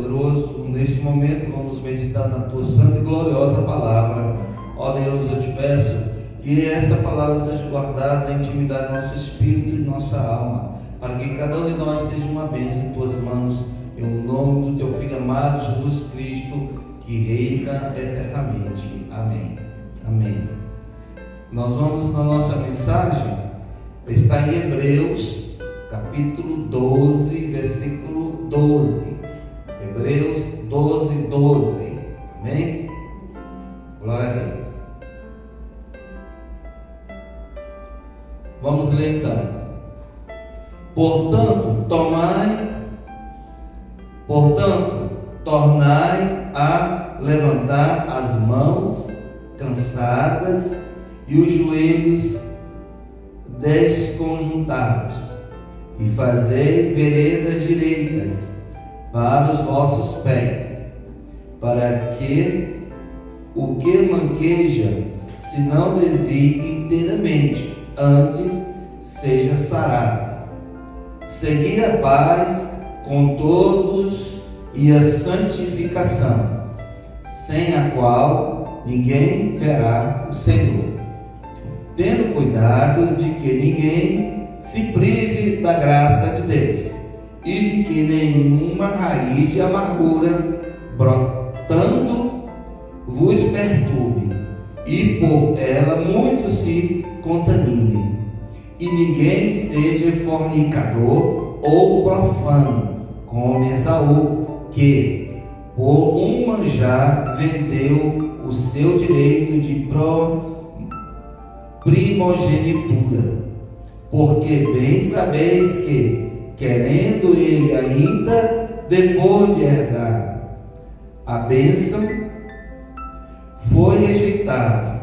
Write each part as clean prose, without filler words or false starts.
Todo-Poderoso, neste momento vamos meditar na Tua santa e gloriosa palavra. Ó Deus, eu te peço que essa palavra seja guardada na intimidade do nosso espírito e nossa alma, para que cada um de nós seja uma bênção em Tuas mãos, em nome do Teu Filho amado, Jesus Cristo, que reina eternamente. Amém. Amém. Nós vamos na nossa mensagem, está em Hebreus, capítulo 12, versículo 12. Hebreus 12, 12. Amém? Glória a Deus. Vamos ler então. Portanto, tornai a levantar as mãos cansadas e os joelhos desconjuntados, e fazei veredas direitas para os vossos pés, para que o que manqueja se não desvie inteiramente, antes seja sarado. Segui a paz com todos e a santificação, sem a qual ninguém verá o Senhor, tendo cuidado de que ninguém se prive da graça de Deus, e de que nenhuma raiz de amargura brotando vos perturbe, e por ela muitos se contaminem. E ninguém seja fornicador ou profano, como Esaú, que por uma já vendeu o seu direito de primogenitura. Porque bem sabeis que, querendo ele ainda, depois de herdar a bênção, foi rejeitado,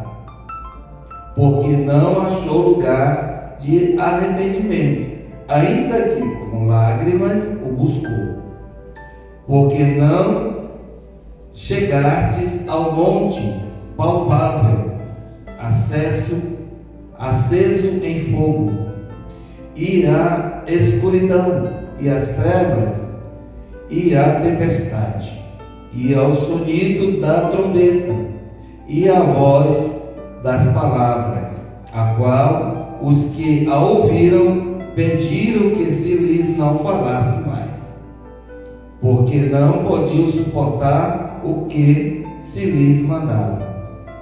porque não achou lugar de arrependimento, ainda que com lágrimas o buscou. Porque não chegastes ao monte palpável, aceso em fogo, e a escuridão, e as trevas, e a tempestade, e ao sonido da trombeta, e a voz das palavras, a qual os que a ouviram pediram que se lhes não falasse mais, porque não podiam suportar o que se lhes mandava.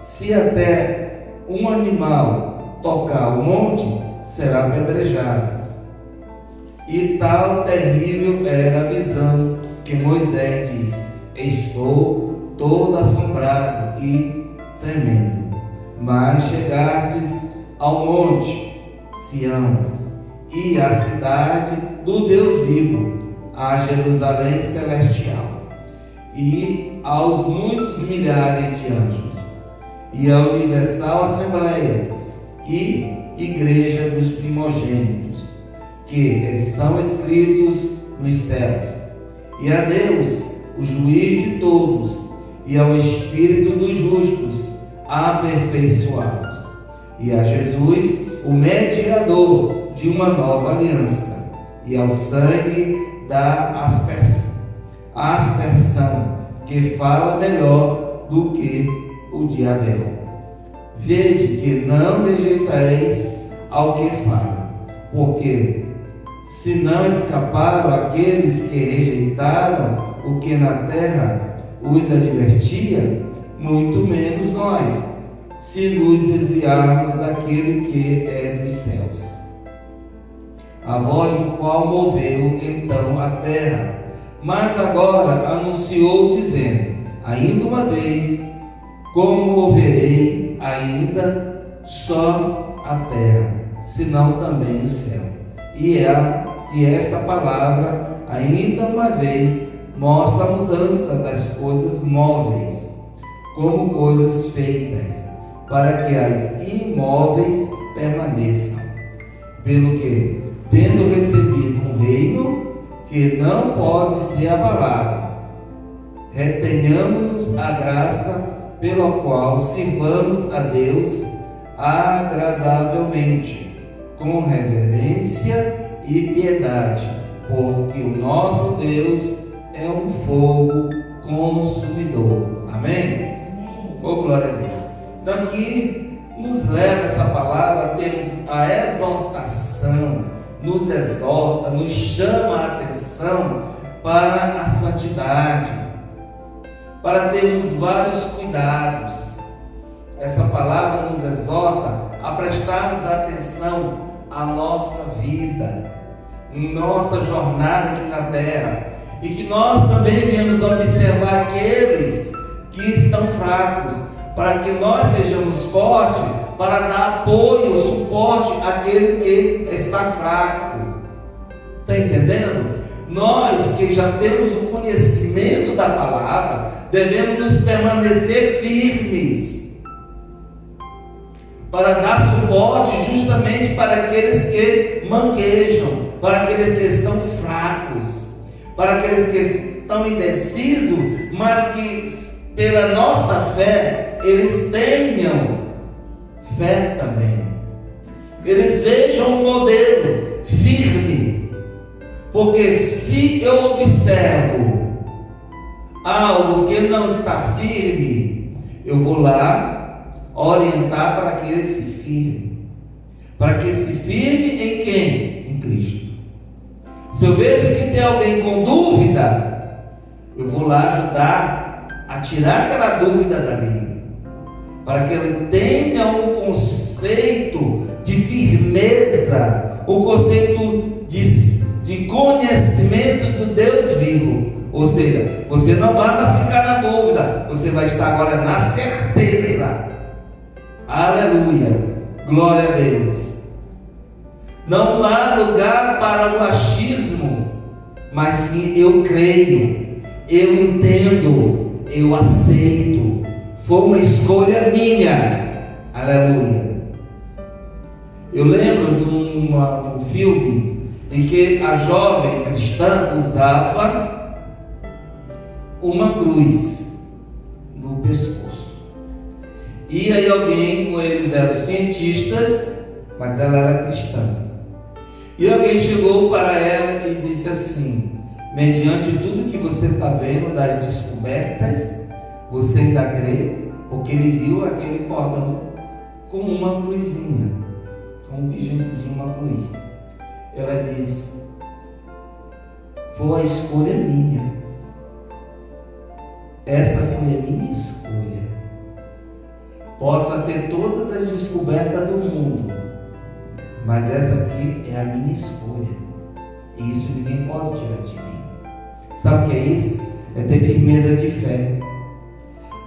Se até um animal tocar o monte, será apedrejado. E tal terrível era a visão que Moisés disse: estou todo assombrado e tremendo. Mas chegastes ao monte Sião, e à cidade do Deus vivo, a Jerusalém celestial, e aos muitos milhares de anjos, e à universal assembleia e igreja dos primogênitos, que estão escritos nos céus, e a Deus, o juiz de todos, e ao Espírito dos justos aperfeiçoados, e a Jesus, o mediador de uma nova aliança, e ao sangue da aspersão, que fala melhor do que o de Abel. Vede que não rejeitareis ao que fala, porque se não escaparam aqueles que rejeitaram o que na terra os advertia, muito menos nós, se nos desviarmos daquele que é dos céus, a voz do qual moveu então a terra, mas agora anunciou dizendo: ainda uma vez, como moverei ainda só a terra, senão também o céu. E esta palavra, ainda uma vez, mostra a mudança das coisas móveis como coisas feitas, para que as imóveis permaneçam. Pelo que, tendo recebido um reino que não pode ser abalado, retenhamos a graça pela qual sirvamos a Deus agradavelmente, com reverência e piedade, porque o nosso Deus é é um fogo consumidor. Amém? Oh, glória a Deus. Então aqui nos leva essa palavra, temos a exortação, nos exorta, nos chama a atenção para a santidade, para termos vários cuidados. Essa palavra nos exorta a prestarmos atenção à nossa vida, nossa jornada aqui na terra, e que nós também venhamos observar aqueles que estão fracos, para que nós sejamos fortes, para dar apoio, suporte àquele que está fraco. Está entendendo? Nós que já temos o conhecimento da palavra, devemos nos permanecer firmes, para dar suporte justamente para aqueles que manquejam, para aqueles que estão fracos, para aqueles que estão indecisos, mas que pela nossa fé eles tenham fé também, eles vejam um modelo firme, porque se eu observo algo que não está firme, eu vou lá orientar para que ele se firme. Para que se firme em quem? Em Cristo. Se eu vejo que tem alguém com dúvida, eu vou lá ajudar a tirar aquela dúvida dali, para que ele tenha um conceito de firmeza, um conceito de conhecimento do Deus vivo. Ou seja, você não vai mais ficar na dúvida, você vai estar agora na certeza. Aleluia, glória a Deus. Não há lugar para o achismo, mas sim eu creio, eu entendo, eu aceito. Foi uma escolha minha. Aleluia. Eu lembro de um filme em que a jovem cristã usava uma cruz no pescoço. E aí eles eram cientistas, mas ela era cristã. E alguém chegou para ela e disse assim: mediante tudo que você está vendo das descobertas, você ainda crê? Porque ele viu aquele cordão com uma cruzinha, com um pigentezinho, uma cruz. Ela disse: foi a escolha minha. Essa foi a minha escolha. Possa ter todas as descobertas do mundo, mas essa aqui é a minha escolha. E isso ninguém pode tirar de mim. Sabe o que é isso? É ter firmeza de fé.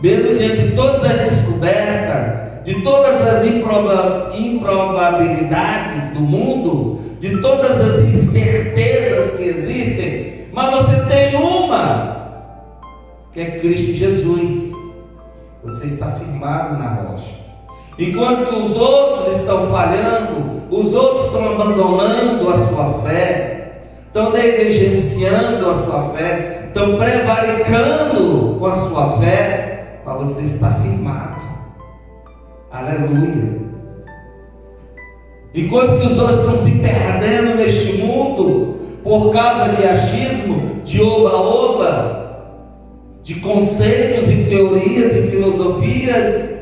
Mesmo diante de todas as descobertas, de todas as improbabilidades do mundo, de todas as incertezas que existem, mas você tem uma, que é Cristo Jesus. Você está firmado na rocha. Enquanto que os outros estão falhando, os outros estão abandonando a sua fé, estão negligenciando a sua fé, estão prevaricando com a sua fé, mas você está firmado. Aleluia. Enquanto que os outros estão se perdendo neste mundo por causa de achismo, de oba-oba, de conceitos e teorias e filosofias,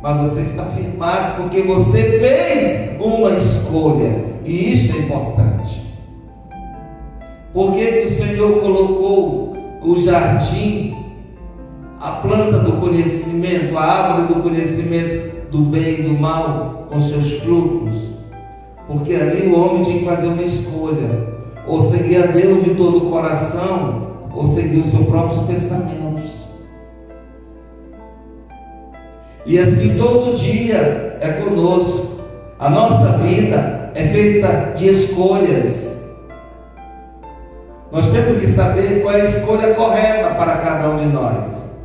mas você está firmado porque você fez uma escolha, e isso é importante. Por que o Senhor colocou o jardim, a planta do conhecimento, a árvore do conhecimento do bem e do mal, com seus frutos? Porque ali o homem tinha que fazer uma escolha: ou seguir a Deus de todo o coração, ou seguir os seus próprios pensamentos. E assim todo dia é conosco. A nossa vida é feita de escolhas. Nós temos que saber qual é a escolha correta para cada um de nós.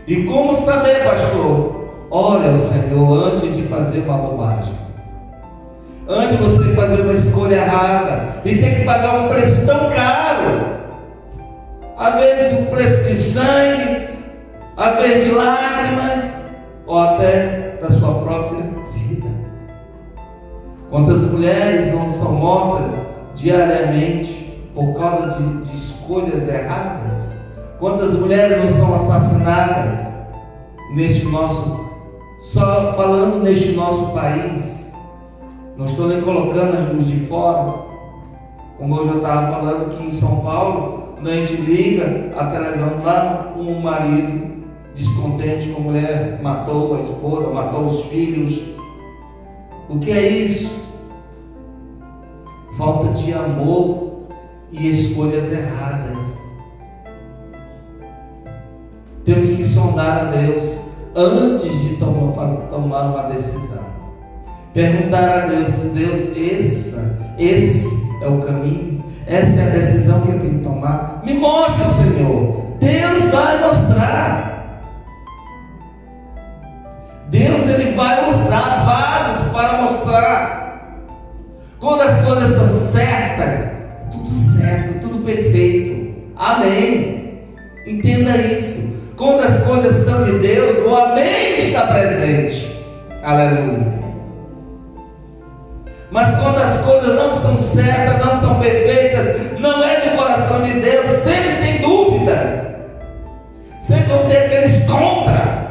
E como saber, pastor? Ore ao Senhor antes de fazer uma bobagem, antes de você fazer uma escolha errada e ter que pagar um preço tão caro, às vezes um preço de sangue, às vezes de lágrimas, ou até da sua própria vida. Quantas mulheres não são mortas diariamente por causa de escolhas escolhas erradas? Quantas mulheres não são assassinadas neste nosso, só falando neste nosso país? Não estou nem colocando as luzes de fora. Como eu já estava falando aqui em São Paulo, quando a gente liga a televisão lá, um marido descontente com a mulher matou a esposa, matou os filhos. O que é isso? Falta de amor e escolhas erradas. Temos que sondar a Deus antes de tomar uma decisão. Perguntar a Deus: Deus, esse é o caminho? Essa é a decisão que eu tenho que tomar? Me mostre, Senhor. Deus vai mostrar. Deus, Ele vai usar vasos para mostrar. Quando as coisas são certas, tudo certo, tudo perfeito. Amém. Entenda isso. Quando as coisas são de Deus, o amém está presente. Aleluia. Mas quando as coisas não são certas, não são perfeitas, não é do coração de Deus, sempre tem dúvida. Sempre vão ter aqueles contra.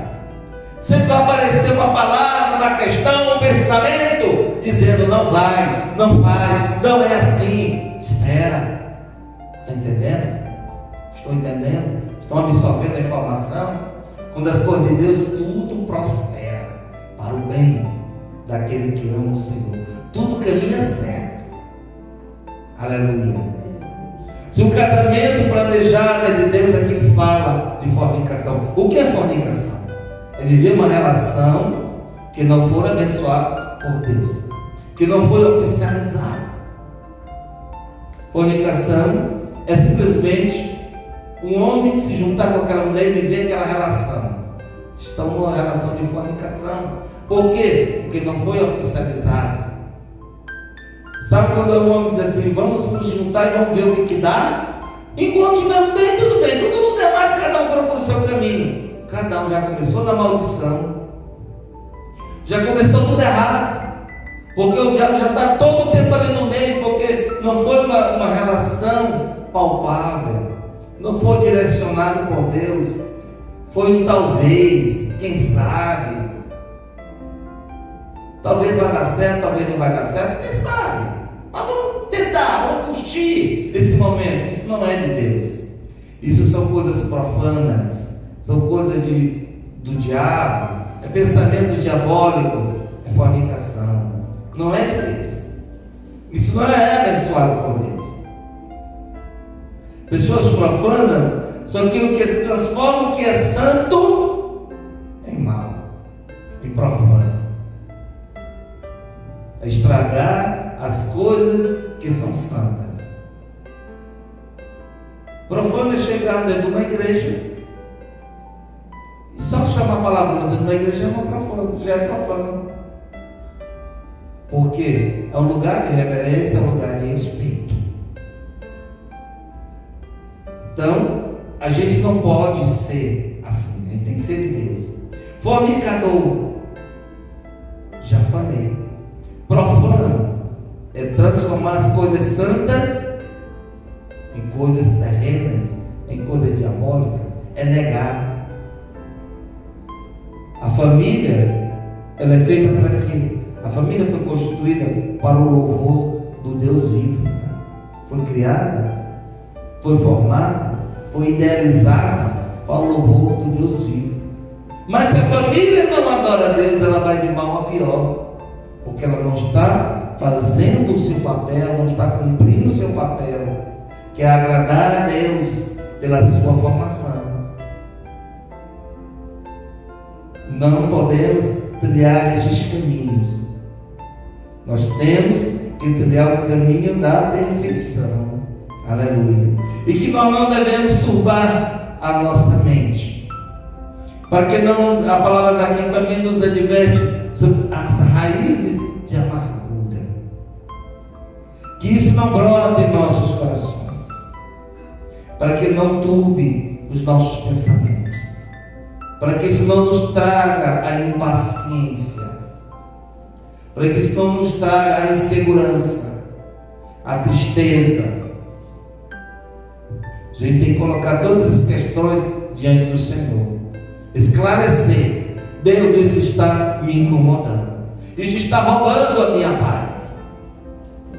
Sempre vai aparecer uma palavra, uma questão, um pensamento, dizendo não vai, não faz, não é assim. Espera. Está entendendo? Estou entendendo? Estão absorvendo a informação? Quando as coisas de Deus, tudo prospera para o bem daquele que ama o Senhor. Tudo caminha certo. Aleluia. Se o casamento planejado é de Deus, aqui fala de fornicação. O que é fornicação? É viver uma relação que não for abençoada por Deus, que não foi oficializada. Fornicação é simplesmente um homem se juntar com aquela mulher e viver aquela relação. Estão numa relação de fornicação. Por quê? Porque não foi oficializado. Sabe quando o homem diz assim: vamos nos juntar e vamos ver o que dá? Enquanto estiver bem, tudo bem. Quando não der mais, cada um procura o seu caminho. Cada um já começou na maldição. Já começou tudo errado. Porque o diabo já está todo o tempo ali no meio. Porque não foi uma relação palpável. Não foi direcionado por Deus. Foi um talvez, quem sabe. Talvez vai dar certo, talvez não vai dar certo, quem sabe. Mas vamos tentar, vamos curtir esse momento. Isso não é de Deus. Isso são coisas profanas. São coisas do diabo. É pensamento diabólico. É fornicação. Não é de Deus. Isso não é abençoado por Deus. Pessoas profanas são aquilo que transforma o que é santo em mal, em profano. É estragar as coisas que são santas. Profano é chegar dentro de uma igreja e só chamar a palavra dentro de uma igreja já é profano. Porque é um lugar de reverência, é um lugar de respeito. Então, a gente não pode ser assim, a gente tem que ser de Deus. Fornicador, já falei. Profano é transformar as coisas santas em coisas terrenas, em coisas diabólicas, é negar. A família, ela é feita para quê? A família foi constituída para o louvor do Deus vivo. Foi criada, foi formada, foi idealizada para o louvor do Deus vivo. Mas se a família não adora a Deus, ela vai de mal a pior. Porque ela não está fazendo o seu papel, não está cumprindo o seu papel, que é agradar a Deus pela sua formação. Não podemos trilhar esses caminhos. Nós temos que trilhar o caminho da perfeição. Aleluia. E que nós não devemos turbar a nossa mente. Para que não, a palavra daqui também nos adverte sobre as raízes de amargura. Que isso não brote em nossos corações. Para que não turbe os nossos pensamentos. Para que isso não nos traga a impaciência. Para que isso não nos traga a insegurança, a tristeza. A gente tem que colocar todas as questões diante do Senhor. Esclarecer. Deus, isso está me incomodando. Isso está roubando a minha paz.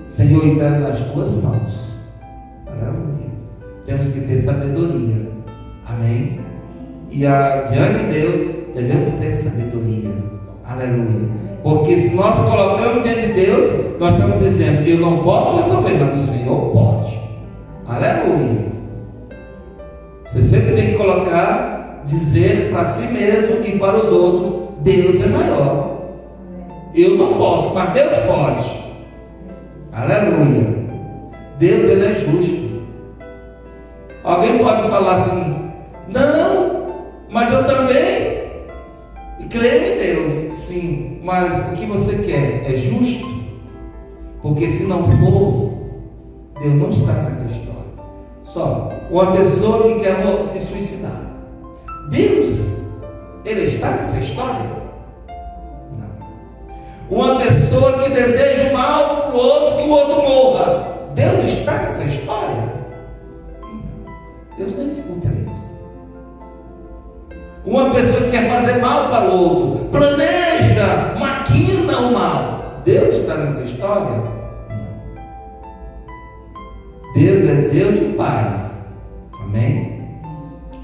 Senhor, entrega nas tuas mãos. Aleluia. Temos que ter sabedoria. Amém? E diante de Deus, devemos ter sabedoria. Aleluia. Porque se nós colocamos diante de Deus, nós estamos dizendo: eu não posso resolver, mas o Senhor pode. Aleluia. Você sempre tem que colocar, dizer para si mesmo e para os outros: Deus é maior. Eu não posso, mas Deus pode. Aleluia. Deus, Ele é justo. Alguém pode falar assim: não, mas eu também creio em Deus. Sim, mas o que você quer é justo? Porque se não for, Deus não está nessa história. Só uma pessoa que quer se suicidar, Deus, Ele está nessa história? Não. Uma pessoa que deseja o mal para o outro, que o outro morra, Deus está nessa história? Não. Deus não escuta isso. Uma pessoa que quer fazer mal para o outro, planeja, maquina o mal, Deus está nessa história? Não. Deus é Deus de paz. Amém?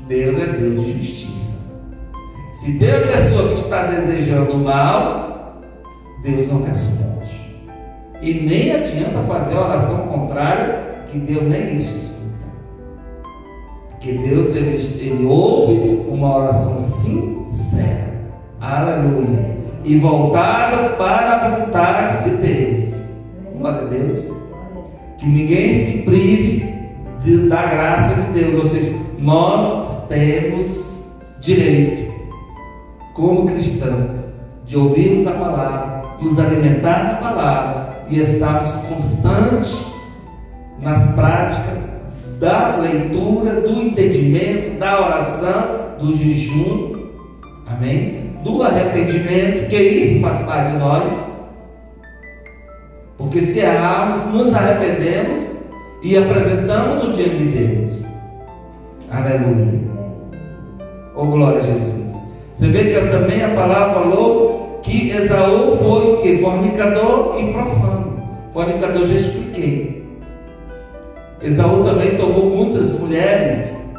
Deus é Deus de justiça. Se tem a pessoa que está desejando o mal, Deus não responde. E nem adianta fazer a oração contrária, que Deus nem isso escuta. Porque Deus, ele ouve uma oração sincera. Aleluia. E voltada para a vontade de Deus. Glória a Deus. Que ninguém se prive da graça de Deus. Ou seja, nós temos direito, como cristãos, de ouvirmos a palavra, nos alimentar da palavra e estarmos constantes nas práticas da leitura, do entendimento, da oração, do jejum, amém? Do arrependimento, que isso faz parte de nós. Porque se errarmos, nos arrependemos e apresentamos no dia de Deus. Aleluia. Oh, glória a Jesus. Você vê que também a palavra falou que Esaú foi o que? Fornicador e profano. Fornicador, já expliquei. Esaú também tomou muitas mulheres,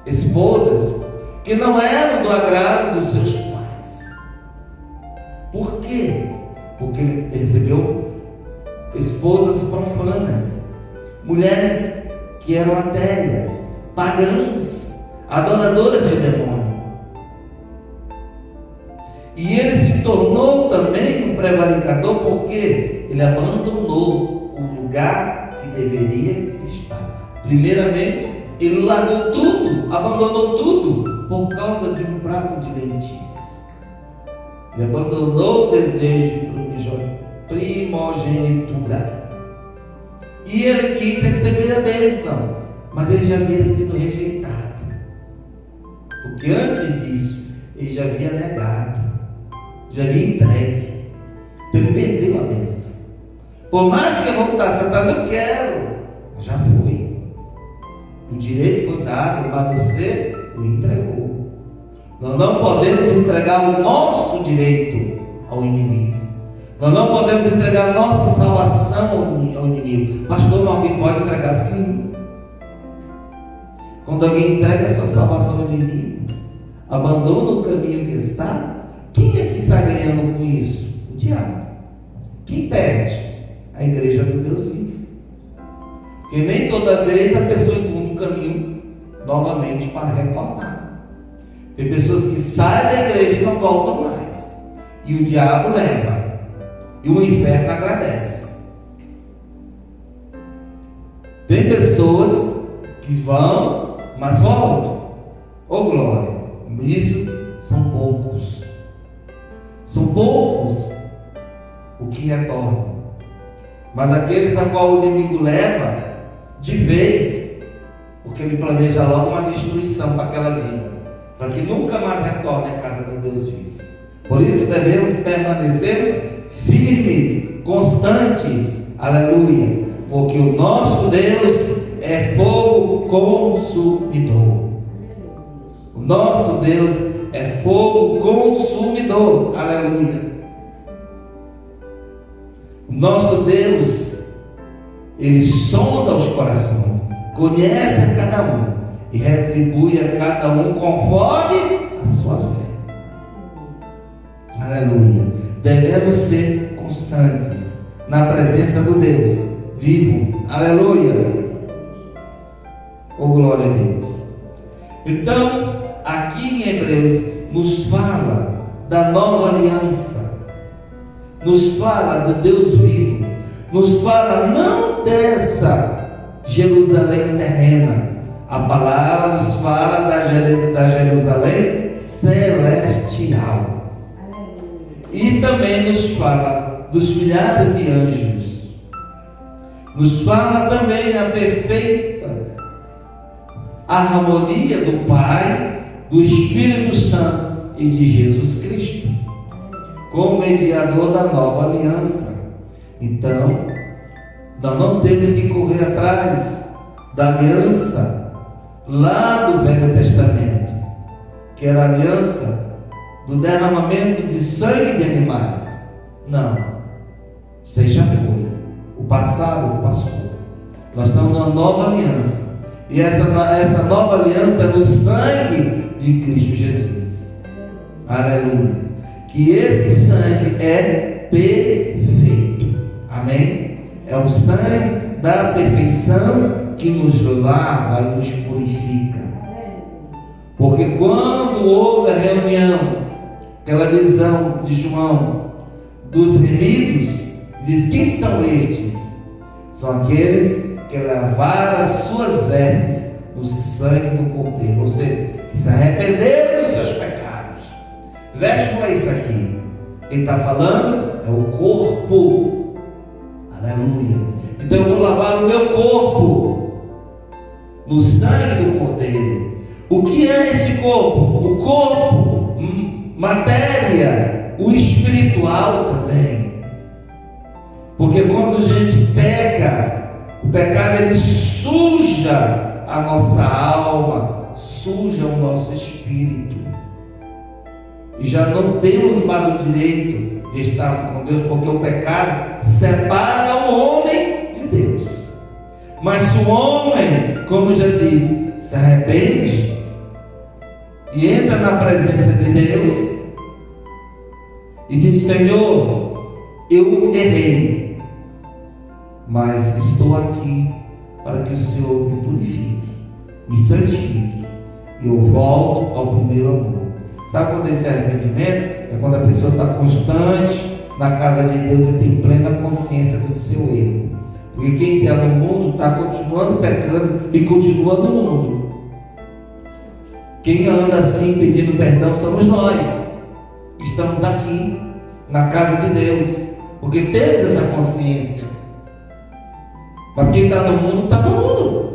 esposas, que não eram do agrado dos seus pais. Por quê? Porque ele recebeu esposas profanas, mulheres que eram atéias, pagãs, adoradoras de demônio. E ele se tornou também um prevaricador, porque ele abandonou o lugar que deveria estar. Primeiramente, ele largou tudo, abandonou tudo por causa de um prato de lentilhas. Ele abandonou o desejo de primogenitura. E ele quis receber a bênção, mas ele já havia sido rejeitado. Porque antes disso, ele já havia negado, já havia entregue. Então ele perdeu a bênção. Por mais que eu voltasse atrás, eu quero. Já foi. O direito foi dado, mas você o entregou. Nós não podemos entregar o nosso direito ao inimigo. Nós não podemos entregar a nossa salvação ao inimigo. Pastor, alguém pode entregar sim? Quando alguém entrega a sua salvação ao inimigo, abandona o caminho que está, quem é que está ganhando com isso? O diabo. Quem perde? A igreja do Deus vivo. Porque nem toda vez a pessoa encontra um caminho novamente para retornar. Tem pessoas que saem da igreja e não voltam mais. E o diabo leva. E o inferno agradece. Tem pessoas que vão, mas voltam. Oh glória! Isso são poucos. São poucos o que retornam. Mas aqueles a qual o inimigo leva de vez, porque ele planeja logo uma destruição para aquela vida, para que nunca mais retorne à casa do Deus vivo. Por isso devemos permanecer firmes, constantes, aleluia, porque o nosso Deus é fogo consumidor. O nosso Deus é fogo consumidor. Aleluia. O nosso Deus, Ele sonda os corações, conhece a cada um e retribui a cada um conforme a sua fé. Aleluia. Devemos ser constantes na presença do Deus vivo. Aleluia. Oh, glória a Deus. Então, aqui em Hebreus nos fala da nova aliança, nos fala do Deus vivo, nos fala não dessa Jerusalém terrena. A palavra nos fala da Jerusalém celestial. E também nos fala dos milhares de anjos. Nos fala também a perfeita harmonia do Pai, do Espírito Santo e de Jesus Cristo, como mediador da nova aliança. Então, nós não temos que correr atrás da aliança lá do Velho Testamento, que era a aliança do derramamento de sangue de animais. Não, isso já foi. O passado passou. Nós estamos numa nova aliança. E essa nova aliança é no sangue de Cristo Jesus. Aleluia. Que esse sangue é perfeito. Amém? É o sangue da perfeição que nos lava e nos purifica. Porque quando houve a reunião, aquela visão de João dos remidos, diz: quem são estes? São aqueles que lavaram as suas vestes no sangue do Cordeiro, ou seja, que se arrependeram dos seus pecados. Veste com isso aqui. Quem está falando é o corpo. Aleluia. Então eu vou lavar o meu corpo no sangue do Cordeiro. O que é esse corpo? O corpo, matéria, o espiritual também. Porque quando a gente peca, o pecado ele suja a nossa alma, suja o nosso espírito. E já não temos mais o direito de estar com Deus, porque o pecado separa o homem de Deus. Mas se o homem, como já disse, se arrepende e entra na presença de Deus e diz: Senhor, eu errei, mas estou aqui para que o Senhor me purifique, me santifique, e eu volto ao primeiro amor. Sabe quando esse arrependimento? É quando a pessoa está constante na casa de Deus e tem plena consciência do seu erro. Porque quem está no mundo está continuando pecando e continua no mundo. Quem anda assim pedindo perdão somos nós, que estamos aqui na casa de Deus, porque temos essa consciência. Mas quem está no mundo, está no mundo.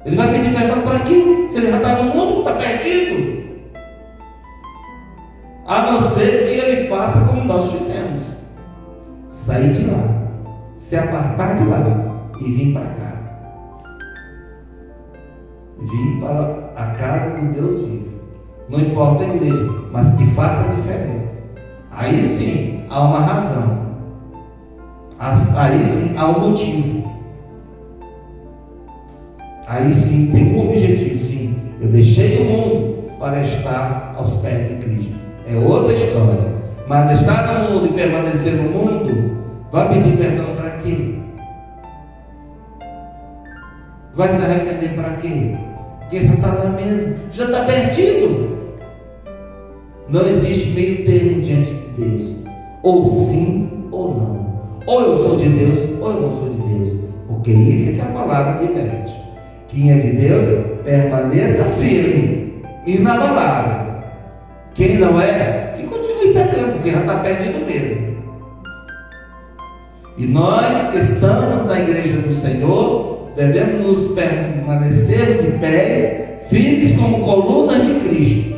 Ele vai pedir perdão para quê? Se ele já está no mundo, está perdido. A não ser que ele faça como nós fizemos: sair de lá, se apartar de lá e vir para cá. Vir para a casa do Deus vivo. Não importa a igreja, mas que faça a diferença. Aí sim há uma razão. Aí sim há um motivo. Aí sim tem um objetivo. Sim, eu deixei o mundo para estar aos pés de Cristo. É outra história. Mas estar no mundo e permanecer no mundo, vai pedir perdão para quê? Vai se arrepender para quê? Porque já está lá mesmo, já está perdido. Não existe meio termo diante de Deus. Ou sim ou não. Ou eu sou de Deus, ou eu não sou de Deus. Porque isso é que a palavra diverte. Quem é de Deus, permaneça firme, inabalável. Quem não é, que continue pecando, porque já está perdido mesmo. E nós que estamos na igreja do Senhor, devemos nos permanecer de pés, firmes como colunas de Cristo,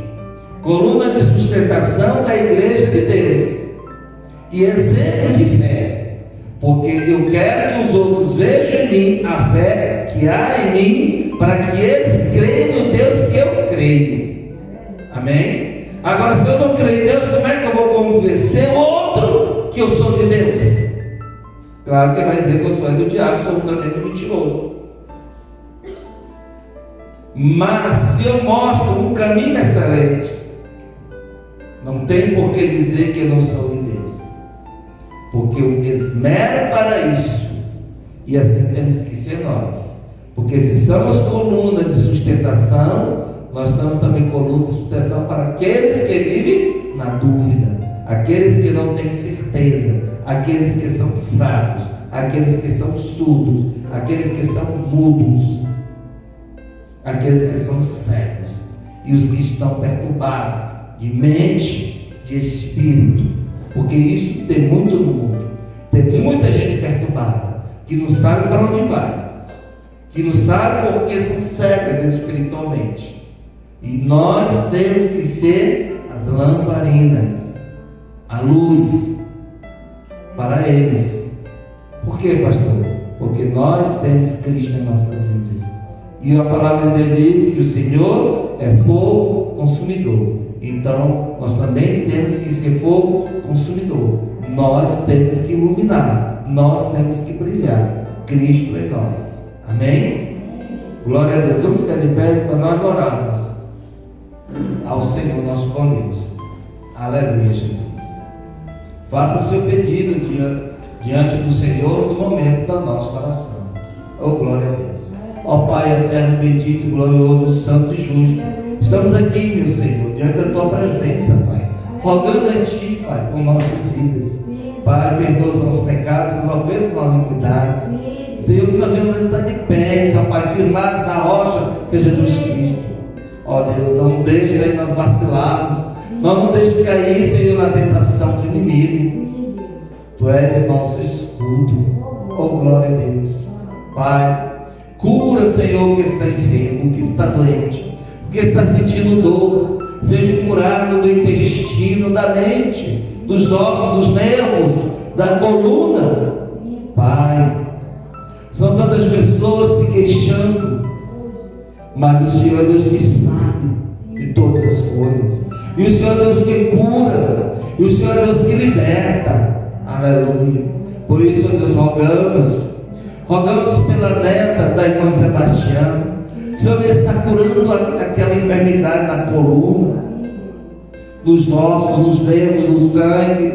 coluna de sustentação da igreja de Deus, e exemplo de fé, porque eu quero que os outros vejam em mim a fé que há em mim, para que eles creiam no Deus que eu creio. Amém? Agora, se eu não creio em Deus, como é que eu vou convencer outro que eu sou de Deus? Claro que vai dizer que eu sou do diabo, sou absolutamente mentiroso. Mas se eu mostro um caminho excelente, não tem por que dizer que eu não sou de Deus, porque eu esmero para isso, e assim temos que ser nós, porque se somos coluna de sustentação, nós somos também coluna de sustentação para aqueles que vivem na dúvida, aqueles que não têm certeza, aqueles que são fracos, aqueles que são surdos, aqueles que são mudos, aqueles que são cegos, e os que estão perturbados de mente, de espírito, porque isso tem muito no mundo. Tem muita gente perturbada que não sabe para onde vai, que não sabe porque são cegas espiritualmente. E nós temos que ser as lamparinas, a luz para eles. Por quê, pastor? Porque nós temos Cristo em nossas vidas. E a palavra de Deus diz que o Senhor é fogo consumidor. Então, nós também temos que ser fogo consumidor. Nós temos que iluminar. Nós temos que brilhar. Cristo em nós. Amém? Glória a Deus. Vamos ficar de pé para nós orarmos ao Senhor nosso bom Deus. Aleluia, Jesus. Faça o seu pedido diante do Senhor no momento da nossa oração. Oh, glória a Deus. Ó Pai eterno, bendito, glorioso, santo e justo, estamos aqui, meu Senhor, diante da Tua presença, Pai, rogando a Ti, Pai, por nossas vidas. Pai, perdoa os nossos pecados, as ofensas, as iniquidades. Senhor, que nós vamos estar de pés, ó Pai, firmados na rocha que é Jesus Cristo. Ó Deus, não deixe aí nós vacilarmos, não deixe cair, Senhor, na tentação do inimigo. Tu és nosso escudo. Oh, glória a Deus. Pai, cura, Senhor, que está enfermo, que está doente, que está sentindo dor, seja curado do intestino, da mente, dos ossos, dos nervos, da coluna. Pai, são tantas pessoas se queixando, mas o Senhor é Deus que sabe de todas as coisas, e o Senhor é Deus que cura, e o Senhor é Deus que liberta. Aleluia. Por isso, ó Deus, rogamos pela neta da irmã Sebastiana. O Senhor está curando aquela enfermidade na coluna, nos ossos, nos nervos, no sangue.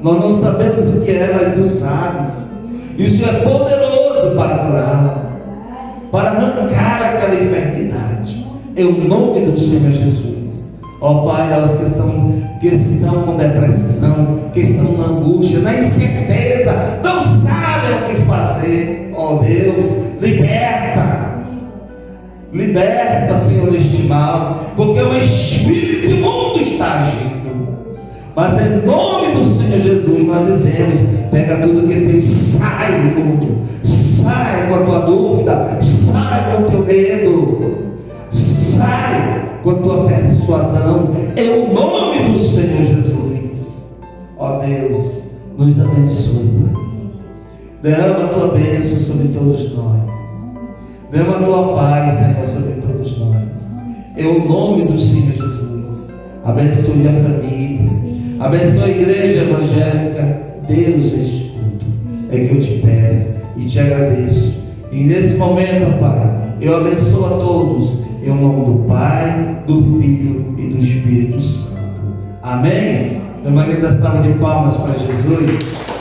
Nós não sabemos o que é, mas Tu sabes. E o Senhor é poderoso para curá-la, para arrancar aquela enfermidade. Em nome do Senhor Jesus. Ó Pai, aos que estão com depressão, que estão na angústia, na incerteza, não sabem o que fazer. Ó Deus, liberta, Senhor, deste mal, porque o Espírito imundo está agindo. Mas em nome do Senhor Jesus nós dizemos: pega tudo que tem, sai do mundo, sai com a tua dúvida, sai com o teu medo, sai com a tua persuasão, em nome do Senhor Jesus. Ó Deus, nos abençoe, Pai. Derrama a tua bênção sobre todos nós. Derrama a tua paz, Senhor, sobre todos nós. Em nome do Senhor Jesus. Abençoe a família. Abençoe a igreja evangélica. Deus escuta. É que eu te peço e te agradeço. E nesse momento, Pai, eu abençoo a todos. Em nome do Pai, do Filho e do Espírito Santo. Amém? Uma linda salva de palmas para Jesus.